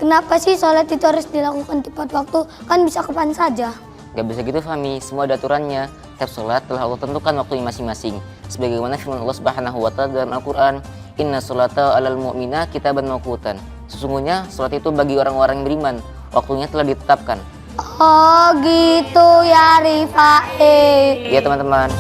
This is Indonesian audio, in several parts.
kenapa sih sholat itu harus dilakukan tepat waktu? Kan bisa kapan saja. Gak bisa gitu Fahmi, semua ada aturannya. Setiap sholat telah Allah tentukan waktunya masing-masing. Sebagaimana firman Allah Subhanahu wa Ta'ala dalam Al-Quran, Inna sholata alal mu'mina kitaban mawqutan. Sesungguhnya sholat itu bagi orang-orang yang beriman, waktunya telah ditetapkan. Oh gitu ya Rifai. Iya teman-teman.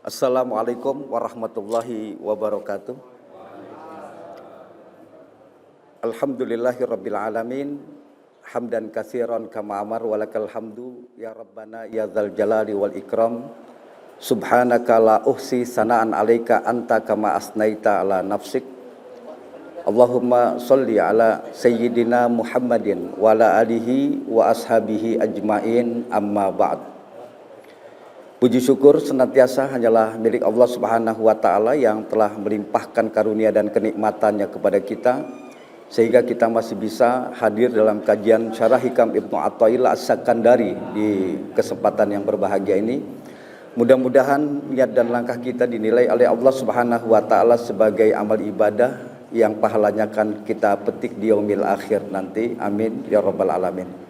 Assalamualaikum warahmatullahi wabarakatuh. Alhamdulillahirabbil alamin. Hamdan katsiran kama amar walakal hamdu ya rabbana ya dzal jalali wal ikram. Subhanaka la uhsi sanaan alaika anta kama asnaita ala nafsik. Allahumma sholli ala sayyidina Muhammadin wa ala alihi wa ashabihi ajmain, amma ba'd. Puji syukur senantiasa hanyalah milik Allah Subhanahu wa Ta'ala yang telah melimpahkan karunia dan kenikmatannya kepada kita, sehingga kita masih bisa hadir dalam kajian Syarah Hikam Ibnu Athaillah As-Sakandari di kesempatan yang berbahagia ini. Mudah-mudahan niat dan langkah kita dinilai oleh Allah Subhanahu wa Ta'ala sebagai amal ibadah yang pahalanya akan kita petik di yaumil akhir nanti. Amin ya rabbal alamin.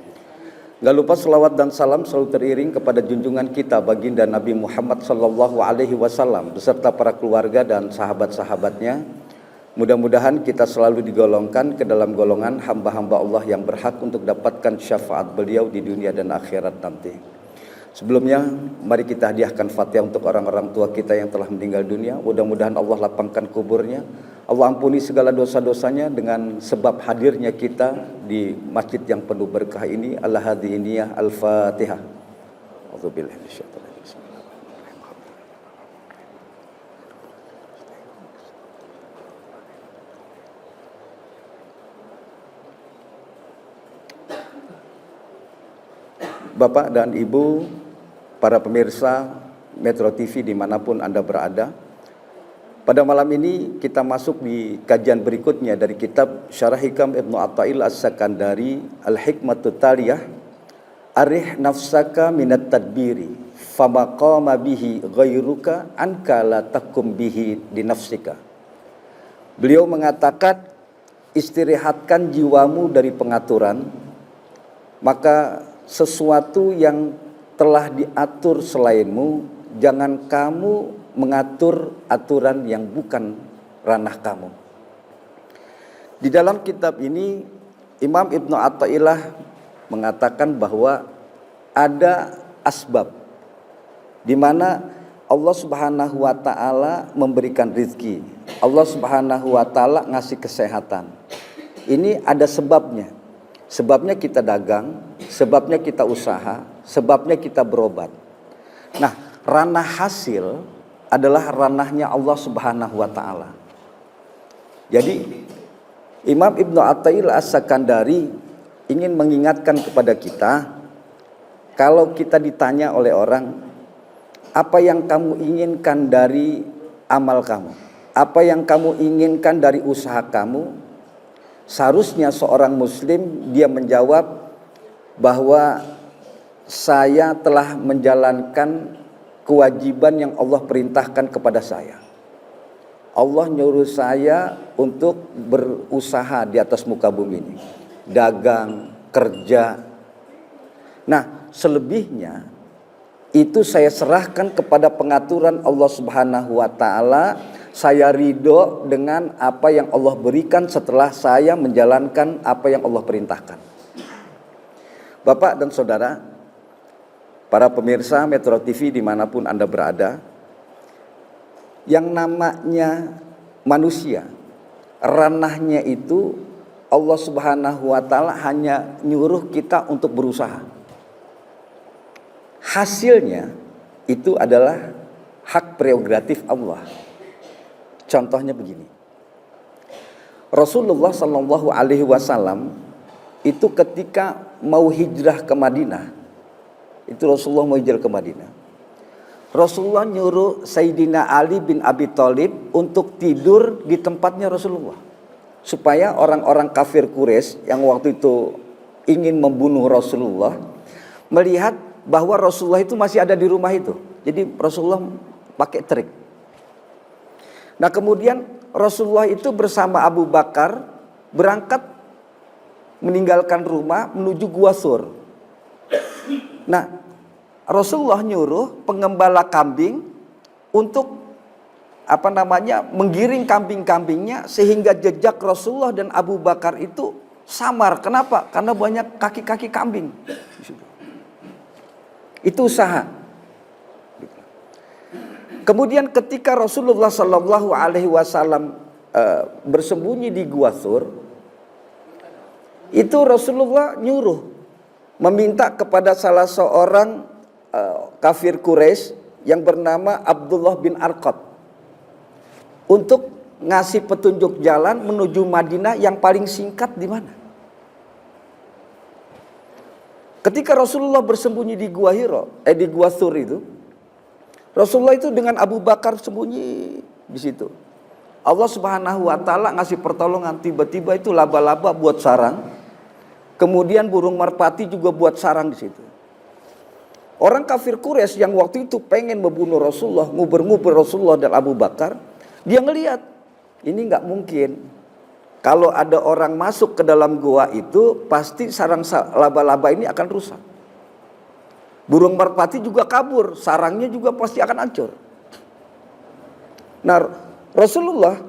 Gak lupa selawat dan salam selalu teriring kepada junjungan kita baginda Nabi Muhammad sallallahu alaihi wasallam beserta para keluarga dan sahabat-sahabatnya. Mudah-mudahan kita selalu digolongkan ke dalam golongan hamba-hamba Allah yang berhak untuk dapatkan syafaat beliau di dunia dan akhirat nanti. Sebelumnya mari kita hadiahkan Fatihah untuk orang-orang tua kita yang telah meninggal dunia. Mudah-mudahan Allah lapangkan kuburnya, Allah ampuni segala dosa-dosanya dengan sebab hadirnya kita di masjid yang penuh berkah ini. Al-Hadiniyah Al-Fatihah. A'udzubillahi minasyaitonir rajim. Bapak dan Ibu, para pemirsa Metro TV dimanapun Anda berada, pada malam ini kita masuk di kajian berikutnya dari kitab Syarah Hikam Ibnu Athaillah As-Sakandari, Al-Hikmatut Taliyah, Arih nafsaka minat tadbiri, fama qama bihi ghairuka anka la takum bihi di nafsika. Beliau mengatakan, istirahatkan jiwamu dari pengaturan, maka sesuatu yang telah diatur selainmu, jangan kamu mengatur aturan yang bukan ranah kamu. Di dalam kitab ini Imam Ibnu Athaillah mengatakan bahwa ada asbab di mana Allah Subhanahu wa Ta'ala memberikan rizki, Allah Subhanahu wa Ta'ala ngasih kesehatan. Ini ada sebabnya. Sebabnya kita dagang, sebabnya kita usaha, sebabnya kita berobat. Nah, ranah hasil adalah ranahnya Allah Subhanahu wa Ta'ala. Jadi Imam Ibnu Athaillah As-Sakandari ingin mengingatkan kepada kita, kalau kita ditanya oleh orang, apa yang kamu inginkan dari amal kamu? Apa yang kamu inginkan dari usaha kamu? Seharusnya seorang muslim dia menjawab bahwa saya telah menjalankan kewajiban yang Allah perintahkan kepada saya. Allah nyuruh saya untuk berusaha di atas muka bumi ini, dagang, kerja. Nah, selebihnya itu saya serahkan kepada pengaturan Allah Subhanahu wa Ta'ala. Saya ridho dengan apa yang Allah berikan setelah saya menjalankan apa yang Allah perintahkan. Bapak dan saudara, para pemirsa Metro TV dimanapun Anda berada, yang namanya manusia, ranahnya itu Allah Subhanahu wa Ta'ala hanya nyuruh kita untuk berusaha. Hasilnya itu adalah hak prerogatif Allah. Contohnya begini, Rasulullah Sallallahu Alaihi Wasallam itu ketika mau hijrah ke Madinah, itu Rasulullah mau hijrah ke Madinah, Rasulullah nyuruh Sayyidina Ali bin Abi Thalib untuk tidur di tempatnya Rasulullah, supaya orang-orang kafir Quraisy yang waktu itu ingin membunuh Rasulullah melihat bahwa Rasulullah itu masih ada di rumah itu. Jadi Rasulullah pakai trik. Nah kemudian Rasulullah itu bersama Abu Bakar berangkat meninggalkan rumah menuju Gua Sur. Nah Rasulullah nyuruh pengembala kambing untuk menggiring kambing-kambingnya sehingga jejak Rasulullah dan Abu Bakar itu samar. Kenapa? Karena banyak kaki-kaki kambing. Itu usaha. Kemudian ketika Rasulullah Shallallahu Alaihi Wasallam bersembunyi di Gua Sur, itu Rasulullah nyuruh meminta kepada salah seorang kafir Quraisy yang bernama Abdullah bin Arqad untuk ngasih petunjuk jalan menuju Madinah yang paling singkat di mana. Ketika Rasulullah bersembunyi di Gua di Gua Sur itu, Rasulullah itu dengan Abu Bakar sembunyi di situ. Allah Subhanahu wa taala ngasih pertolongan, tiba-tiba itu laba-laba buat sarang. Kemudian burung merpati juga buat sarang di situ. Orang kafir Quraisy yang waktu itu pengen membunuh Rasulullah, nguber-nguber Rasulullah dan Abu Bakar, dia ngelihat ini nggak mungkin. Kalau ada orang masuk ke dalam gua itu, pasti sarang laba-laba ini akan rusak. Burung merpati juga kabur, sarangnya juga pasti akan hancur. Nah, Rasulullah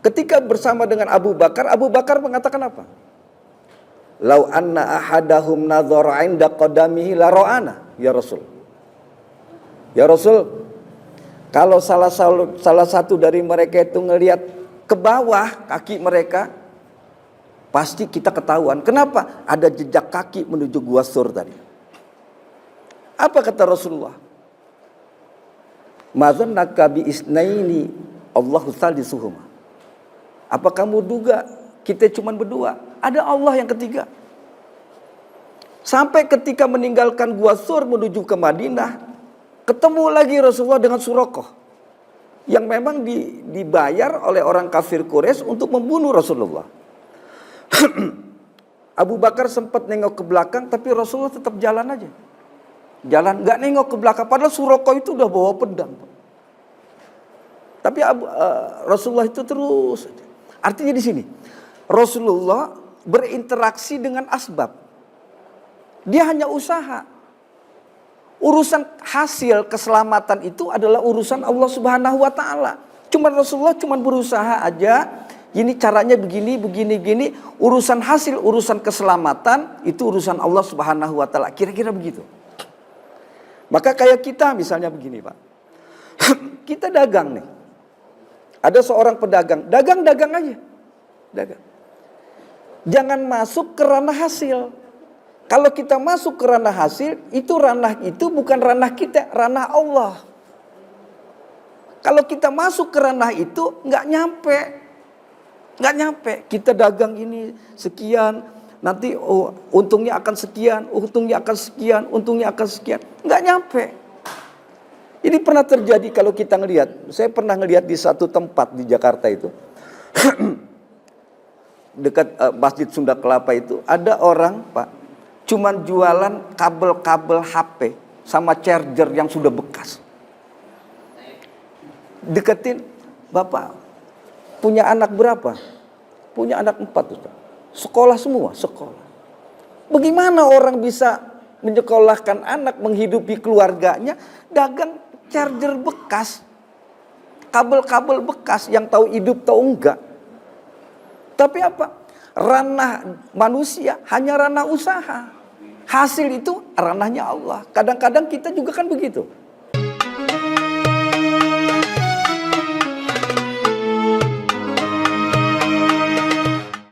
ketika bersama dengan Abu Bakar mengatakan apa? Lau anna ahadahum nadhara 'inda qadamihi la ra'ana, ya Rasul. Ya Rasul, kalau salah satu dari mereka itu ngelihat ke bawah kaki mereka, pasti kita ketahuan. Kenapa? Ada jejak kaki menuju Gua Sur tadi. Apa kata Rasulullah? Mazannaka bi isnaini Allahu salisuhuma. Apa kamu duga kita cuma berdua? Ada Allah yang ketiga. Sampai ketika meninggalkan Gua Sur menuju ke Madinah, ketemu lagi Rasulullah dengan Suraqah yang memang dibayar oleh orang kafir Quraisy untuk membunuh Rasulullah. Abu Bakar sempat nengok ke belakang, tapi Rasulullah tetap jalan aja. Jalan, nggak nengok ke belakang. Padahal Suraqah itu udah bawa pedang. Tapi Rasulullah itu terus. Artinya di sini, Rasulullah berinteraksi dengan asbab. Dia hanya usaha. Urusan hasil keselamatan itu adalah urusan Allah Subhanahu wa taala. Rasulullah cuma berusaha aja. Ini caranya begini. Urusan hasil, urusan keselamatan itu urusan Allah Subhanahu wa taala. Kira-kira begitu. Maka kayak kita misalnya begini, Pak. Kita dagang nih. Ada seorang pedagang, dagang aja. Dagang. Jangan masuk ke ranah hasil. Kalau kita masuk ke ranah hasil, ranah itu bukan ranah kita, ranah Allah. Kalau kita masuk ke ranah itu, nggak nyampe. Kita dagang ini sekian, nanti untungnya akan sekian, untungnya akan sekian. Nggak nyampe. Ini pernah terjadi kalau kita ngelihat. Saya pernah ngelihat di satu tempat di Jakarta itu. Dekat Masjid Sunda Kelapa itu. Ada orang, Pak, cuman jualan kabel-kabel HP sama charger yang sudah bekas. Deketin, Bapak punya anak berapa? Punya anak 4, Ustaz. Sekolah semua, sekolah. Bagaimana orang bisa menyekolahkan anak, menghidupi keluarganya, dagang charger bekas, kabel-kabel bekas yang tahu hidup tahu enggak. Tapi apa? Ranah manusia hanya ranah usaha. Hasil itu ranahnya Allah. Kadang-kadang kita juga kan begitu.